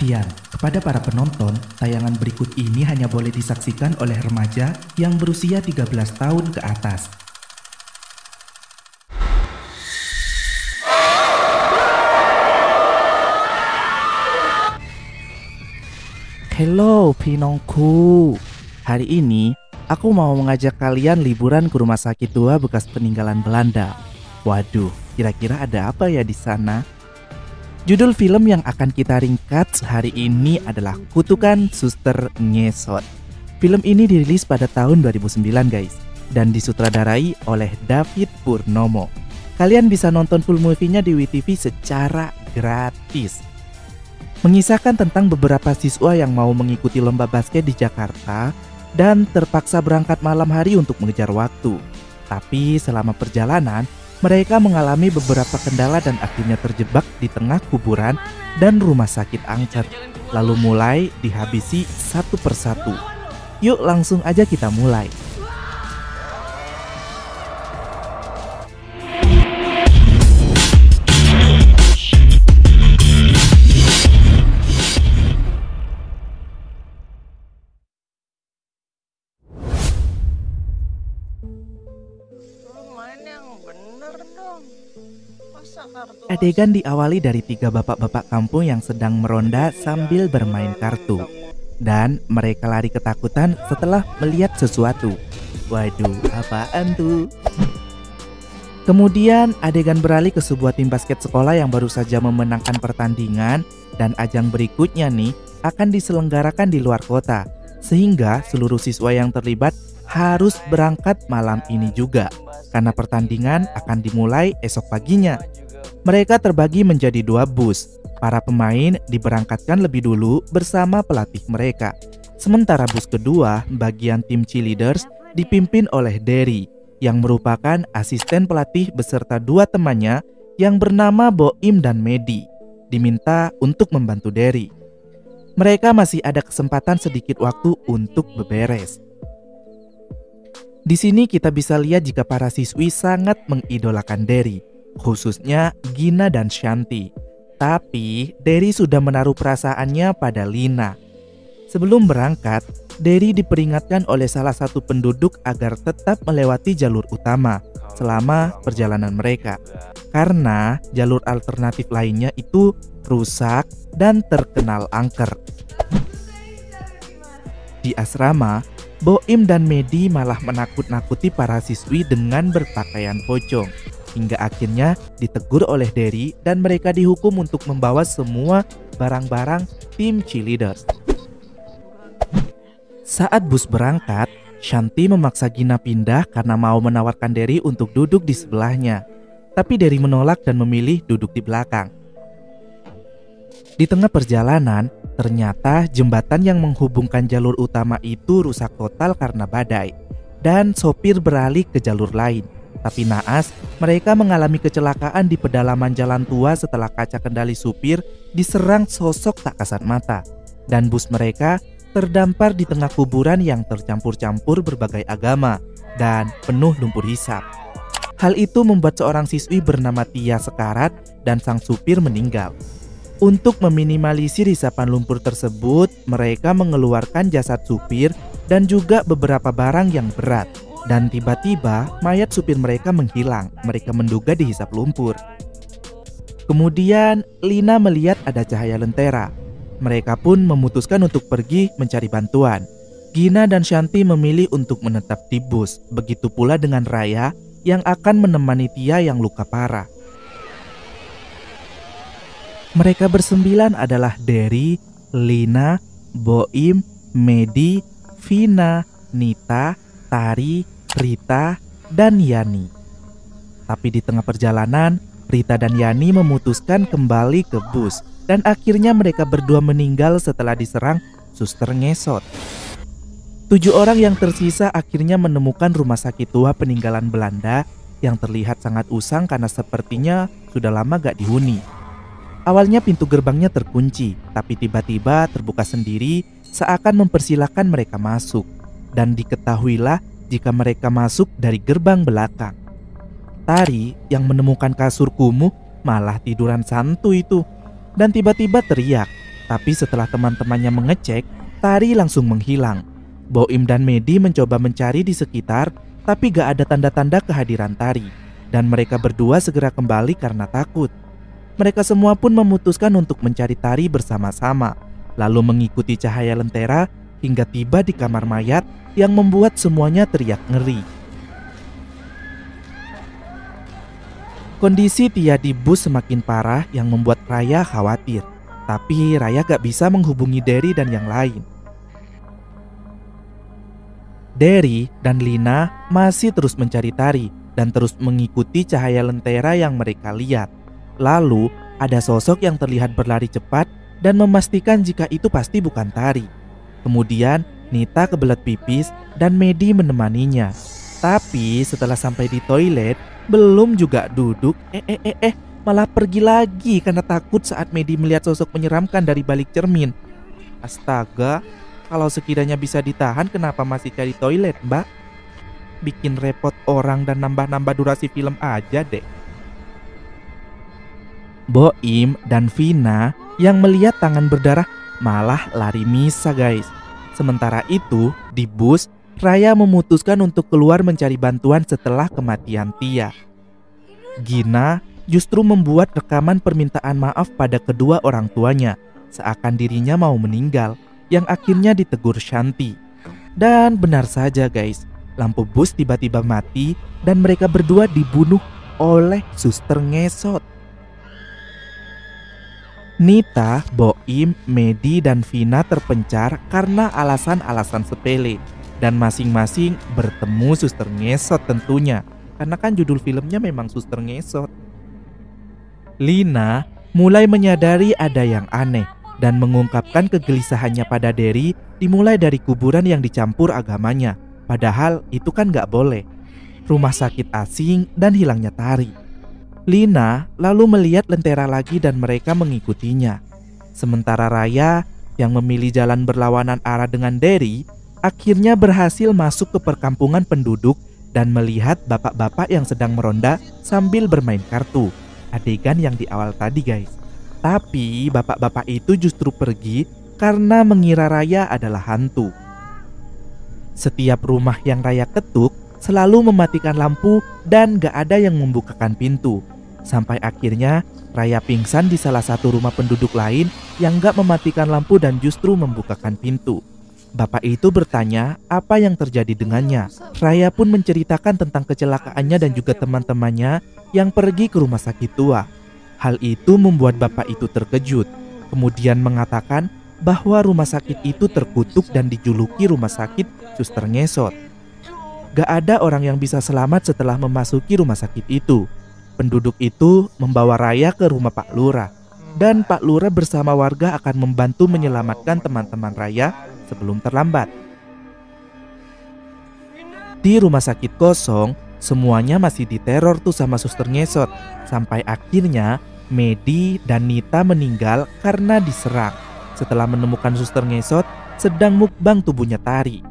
perhatian, kepada para penonton, tayangan berikut ini hanya boleh disaksikan oleh remaja yang berusia 13 tahun ke atas. Hello Pinongku. Hari ini aku mau mengajak kalian liburan ke rumah sakit tua bekas peninggalan Belanda. Waduh, kira-kira ada apa ya di sana? Judul film yang akan kita ringkas hari ini adalah Kutukan Suster Ngesot. Film ini dirilis pada tahun 2009 guys, dan disutradarai oleh David Purnomo. Kalian bisa nonton full movie-nya di WeTV secara gratis. Mengisahkan tentang beberapa siswa yang mau mengikuti lomba basket di Jakarta dan terpaksa berangkat malam hari untuk mengejar waktu. Tapi selama perjalanan, mereka mengalami beberapa kendala dan akhirnya terjebak di tengah kuburan dan rumah sakit angker. Lalu mulai dihabisi satu persatu. Yuk langsung aja kita mulai. Adegan diawali dari 3 bapak-bapak kampung yang sedang meronda sambil bermain kartu. Dan mereka lari ketakutan setelah melihat sesuatu. Waduh, apaan tuh? Kemudian adegan beralih ke sebuah tim basket sekolah yang baru saja memenangkan pertandingan. Dan ajang berikutnya nih akan diselenggarakan di luar kota. Sehingga seluruh siswa yang terlibat harus berangkat malam ini juga. Karena pertandingan akan dimulai esok paginya. Mereka terbagi menjadi 2 bus. Para pemain diberangkatkan lebih dulu bersama pelatih mereka. Sementara bus kedua, bagian tim cheerleaders, dipimpin oleh Derry, yang merupakan asisten pelatih beserta 2 temannya yang bernama Boim dan Medi, diminta untuk membantu Derry. Mereka masih ada kesempatan sedikit waktu untuk beberes. Di sini kita bisa lihat jika para siswi sangat mengidolakan Derry, khususnya Gina dan Shanti. Tapi Derry sudah menaruh perasaannya pada Lina. Sebelum berangkat, Derry diperingatkan oleh salah satu penduduk agar tetap melewati jalur utama selama perjalanan mereka. Karena jalur alternatif lainnya itu rusak dan terkenal angker. Di asrama, Boim dan Medi malah menakut-nakuti para siswi dengan berpakaian pocong. Hingga akhirnya ditegur oleh Derry dan mereka dihukum untuk membawa semua barang-barang tim cheerleaders. Saat bus berangkat, Shanti memaksa Gina pindah karena mau menawarkan Derry untuk duduk di sebelahnya. Tapi Derry menolak dan memilih duduk di belakang. Di tengah perjalanan, ternyata jembatan yang menghubungkan jalur utama itu rusak total karena badai. Dan sopir beralih ke jalur lain. Tapi naas, mereka mengalami kecelakaan di pedalaman jalan tua setelah kaca kendali supir diserang sosok tak kasat mata. Dan bus mereka terdampar di tengah kuburan yang tercampur-campur berbagai agama dan penuh lumpur hisap. Hal itu membuat seorang siswi bernama Tia sekarat dan sang supir meninggal. Untuk meminimalisir isapan lumpur tersebut, mereka mengeluarkan jasad supir dan juga beberapa barang yang berat. Dan tiba-tiba mayat supir mereka menghilang. Mereka menduga dihisap lumpur. Kemudian Lina melihat ada cahaya lentera. Mereka pun memutuskan untuk pergi mencari bantuan. Gina dan Shanti memilih untuk menetap di bus. Begitu pula dengan Raya yang akan menemani Tia yang luka parah. Mereka bersembilan adalah Derry, Lina, Boim, Medi, Vina, Nita, Tari, Rita, dan Yani. Tapi di tengah perjalanan, Rita dan Yani memutuskan kembali ke bus. Dan akhirnya mereka berdua meninggal setelah diserang Suster Ngesot. 7 orang yang tersisa akhirnya menemukan rumah sakit tua peninggalan Belanda yang terlihat sangat usang karena sepertinya sudah lama gak dihuni. Awalnya pintu gerbangnya terkunci, tapi tiba-tiba terbuka sendiri seakan mempersilahkan mereka masuk. Dan diketahuilah jika mereka masuk dari gerbang belakang. Tari yang menemukan kasur kumuh malah tiduran santuy itu. Dan tiba-tiba teriak, Tapi setelah teman-temannya mengecek, Tari langsung menghilang. Boim dan Medi mencoba mencari di sekitar, tapi gak ada tanda-tanda kehadiran Tari. Dan mereka berdua segera kembali karena takut. Mereka semua pun memutuskan untuk mencari Tari bersama-sama, lalu mengikuti cahaya lentera hingga tiba di kamar mayat yang membuat semuanya teriak ngeri. Kondisi Tia di bus semakin parah yang membuat Raya khawatir. Tapi Raya gak bisa menghubungi Derry dan yang lain. Derry dan Lina masih terus mencari Tari dan terus mengikuti cahaya lentera yang mereka lihat. Lalu ada sosok yang terlihat berlari cepat dan memastikan jika itu pasti bukan Tari. Kemudian Nita kebelet pipis dan Medi menemaninya. Tapi setelah sampai di toilet, belum juga duduk, malah pergi lagi karena takut saat Medi melihat sosok menyeramkan dari balik cermin. Astaga, kalau sekiranya bisa ditahan kenapa masih cari toilet, Mbak? Bikin repot orang dan nambah-nambah durasi film aja deh. Boim dan Vina yang melihat tangan berdarah malah lari misah guys. Sementara itu, di bus, Raya memutuskan untuk keluar mencari bantuan setelah kematian Tia. Gina justru membuat rekaman permintaan maaf pada kedua orang tuanya, seakan dirinya mau meninggal, yang akhirnya ditegur Shanti. Dan benar saja guys, lampu bus tiba-tiba mati dan mereka berdua dibunuh oleh suster ngesot. Nita, Boim, Medi, dan Vina terpencar karena alasan-alasan sepele. Dan masing-masing bertemu suster ngesot tentunya, karena kan judul filmnya memang suster ngesot. Lina mulai menyadari ada yang aneh dan mengungkapkan kegelisahannya pada Derry dimulai dari kuburan yang dicampur agamanya. Padahal itu kan gak boleh. Rumah sakit asing dan hilangnya Tari. Lina lalu melihat lentera lagi dan mereka mengikutinya. Sementara Raya yang memilih jalan berlawanan arah dengan Derry akhirnya berhasil masuk ke perkampungan penduduk dan melihat bapak-bapak yang sedang meronda sambil bermain kartu. Adegan yang di awal tadi guys. Tapi bapak-bapak itu justru pergi karena mengira Raya adalah hantu. Setiap rumah yang Raya ketuk selalu mematikan lampu dan gak ada yang membukakan pintu. Sampai akhirnya Raya pingsan di salah satu rumah penduduk lain yang gak mematikan lampu dan justru membukakan pintu. Bapak itu bertanya apa yang terjadi dengannya. Raya pun menceritakan tentang kecelakaannya dan juga teman-temannya yang pergi ke rumah sakit tua. Hal itu membuat bapak itu terkejut. Kemudian mengatakan bahwa rumah sakit itu terkutuk dan dijuluki rumah sakit suster ngesot. Gak ada orang yang bisa selamat setelah memasuki rumah sakit itu. Penduduk itu membawa Raya ke rumah Pak Lurah. Dan Pak Lurah bersama warga akan membantu menyelamatkan teman-teman Raya sebelum terlambat. Di rumah sakit kosong, semuanya masih diteror tuh sama suster ngesot. Sampai akhirnya Medi dan Nita meninggal karena diserang setelah menemukan suster ngesot sedang mukbang tubuhnya Tari.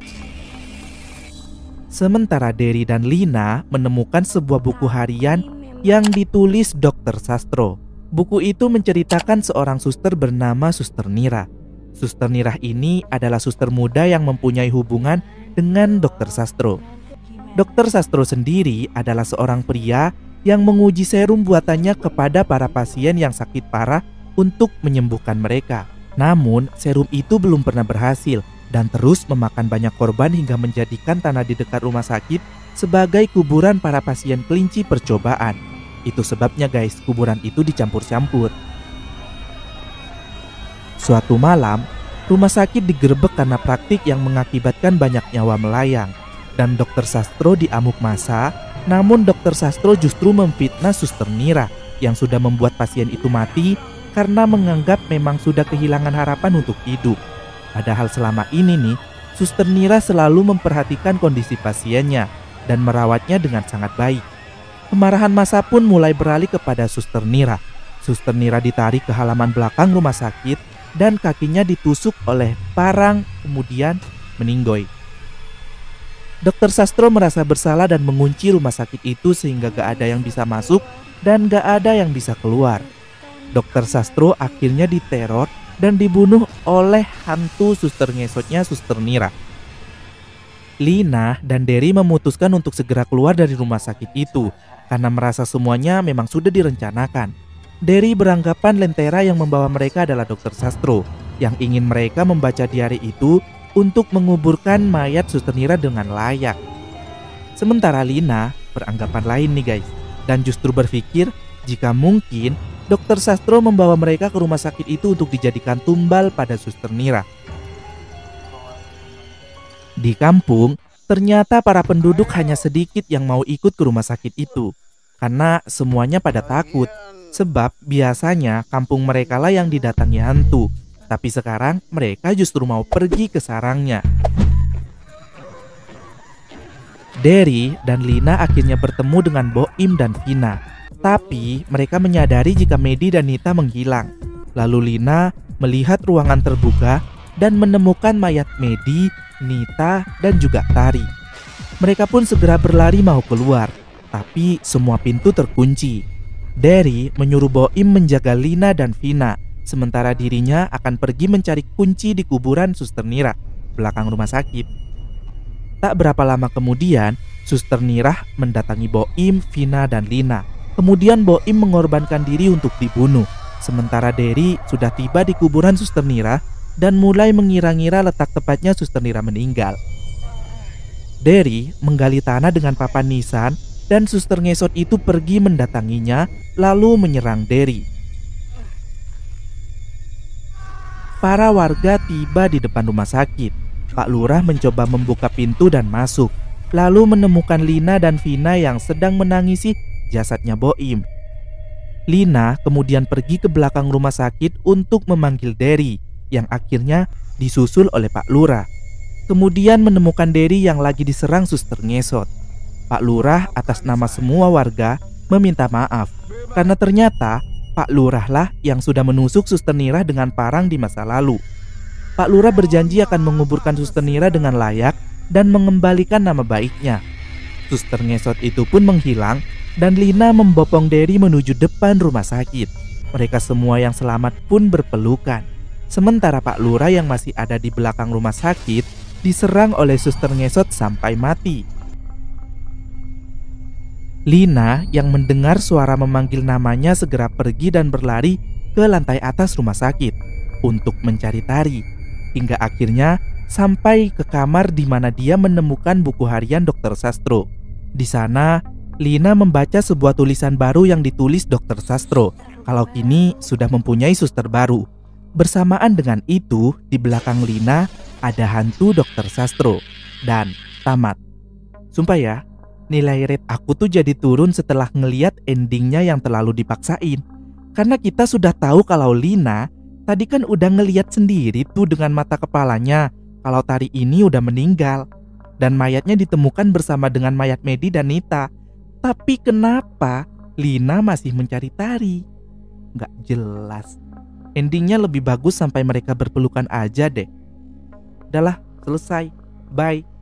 Sementara Derry dan Lina menemukan sebuah buku harian yang ditulis Dr. Sastro. Buku itu menceritakan seorang suster bernama Suster Nira. Suster Nirah ini adalah suster muda yang mempunyai hubungan dengan Dr. Sastro. Dr. Sastro sendiri adalah seorang pria yang menguji serum buatannya kepada para pasien yang sakit parah untuk menyembuhkan mereka. Namun serum itu belum pernah berhasil dan terus memakan banyak korban hingga menjadikan tanah di dekat rumah sakit sebagai kuburan para pasien kelinci percobaan. Itu sebabnya guys, kuburan itu dicampur-campur. Suatu malam, rumah sakit digerebek karena praktik yang mengakibatkan banyak nyawa melayang. Dan Dr. Sastro diamuk massa, namun Dr. Sastro justru memfitnah Suster Nira yang sudah membuat pasien itu mati karena menganggap memang sudah kehilangan harapan untuk hidup. Padahal selama ini nih, Suster Nira selalu memperhatikan kondisi pasiennya dan merawatnya dengan sangat baik. Kemarahan massa pun mulai beralih kepada Suster Nira. Suster Nira ditarik ke halaman belakang rumah sakit dan kakinya ditusuk oleh parang kemudian meninggoy. Dr. Sastro merasa bersalah dan mengunci rumah sakit itu sehingga gak ada yang bisa masuk dan gak ada yang bisa keluar. Dr. Sastro akhirnya diteror dan dibunuh oleh hantu suster ngesotnya Suster Nira. Lina dan Derry memutuskan untuk segera keluar dari rumah sakit itu karena merasa semuanya memang sudah direncanakan. Derry beranggapan Lentera yang membawa mereka adalah Dr. Sastro yang ingin mereka membaca diari itu untuk menguburkan mayat Suster Nira dengan layak. Sementara Lina beranggapan lain nih guys, dan justru berpikir jika mungkin Dr. Sastro membawa mereka ke rumah sakit itu untuk dijadikan tumbal pada Suster Nira. Di kampung, ternyata para penduduk hanya sedikit yang mau ikut ke rumah sakit itu. Karena semuanya pada takut. Sebab biasanya kampung mereka lah yang didatangi hantu. Tapi sekarang mereka justru mau pergi ke sarangnya. Derry dan Lina akhirnya bertemu dengan Boim dan Vina. Tapi mereka menyadari jika Medi dan Nita menghilang. Lalu Lina melihat ruangan terbuka dan menemukan mayat Medi, Nita, dan juga Tari. Mereka pun segera berlari mau keluar, tapi semua pintu terkunci. Derry menyuruh Boim menjaga Lina dan Vina, sementara dirinya akan pergi mencari kunci di kuburan Suster Nira, belakang rumah sakit. Tak berapa lama kemudian, Suster Nira mendatangi Boim, Vina, dan Lina. Kemudian Boim mengorbankan diri untuk dibunuh, sementara Derry sudah tiba di kuburan Suster Nira dan mulai mengira-ngira letak tepatnya Suster Nira meninggal. Derry menggali tanah dengan papan nisan dan suster ngesot itu pergi mendatanginya lalu menyerang Derry. Para warga tiba di depan rumah sakit. Pak Lurah mencoba membuka pintu dan masuk, lalu menemukan Lina dan Vina yang sedang menangisi jasadnya Boim. Lina kemudian pergi ke belakang rumah sakit untuk memanggil Derry, yang akhirnya disusul oleh Pak Lurah. Kemudian menemukan Derry yang lagi diserang suster ngesot. Pak Lurah atas nama semua warga meminta maaf karena ternyata Pak Lurah lah yang sudah menusuk Suster Nira dengan parang di masa lalu. Pak Lurah berjanji akan menguburkan Suster Nira dengan layak dan mengembalikan nama baiknya. Suster ngesot itu pun menghilang dan Lina membopong Derry menuju depan rumah sakit. Mereka semua yang selamat pun berpelukan. Sementara Pak Lurah yang masih ada di belakang rumah sakit diserang oleh suster ngesot sampai mati. Lina yang mendengar suara memanggil namanya segera pergi dan berlari ke lantai atas rumah sakit untuk mencari Tari, hingga akhirnya sampai ke kamar di mana dia menemukan buku harian Dr. Sastro. Di sana, Lina membaca sebuah tulisan baru yang ditulis Dr. Sastro kalau kini sudah mempunyai suster baru. Bersamaan dengan itu, di belakang Lina ada hantu Dr. Sastro dan tamat. Sumpah ya, nilai rate aku tuh jadi turun setelah ngeliat endingnya yang terlalu dipaksain. Karena kita sudah tahu kalau Lina tadi kan udah ngeliat sendiri tuh dengan mata kepalanya kalau Tari ini udah meninggal dan mayatnya ditemukan bersama dengan mayat Medi dan Nita. Tapi kenapa Lina masih mencari Tari? Nggak jelas. Endingnya lebih bagus sampai mereka berpelukan aja deh. Udahlah, selesai. Bye.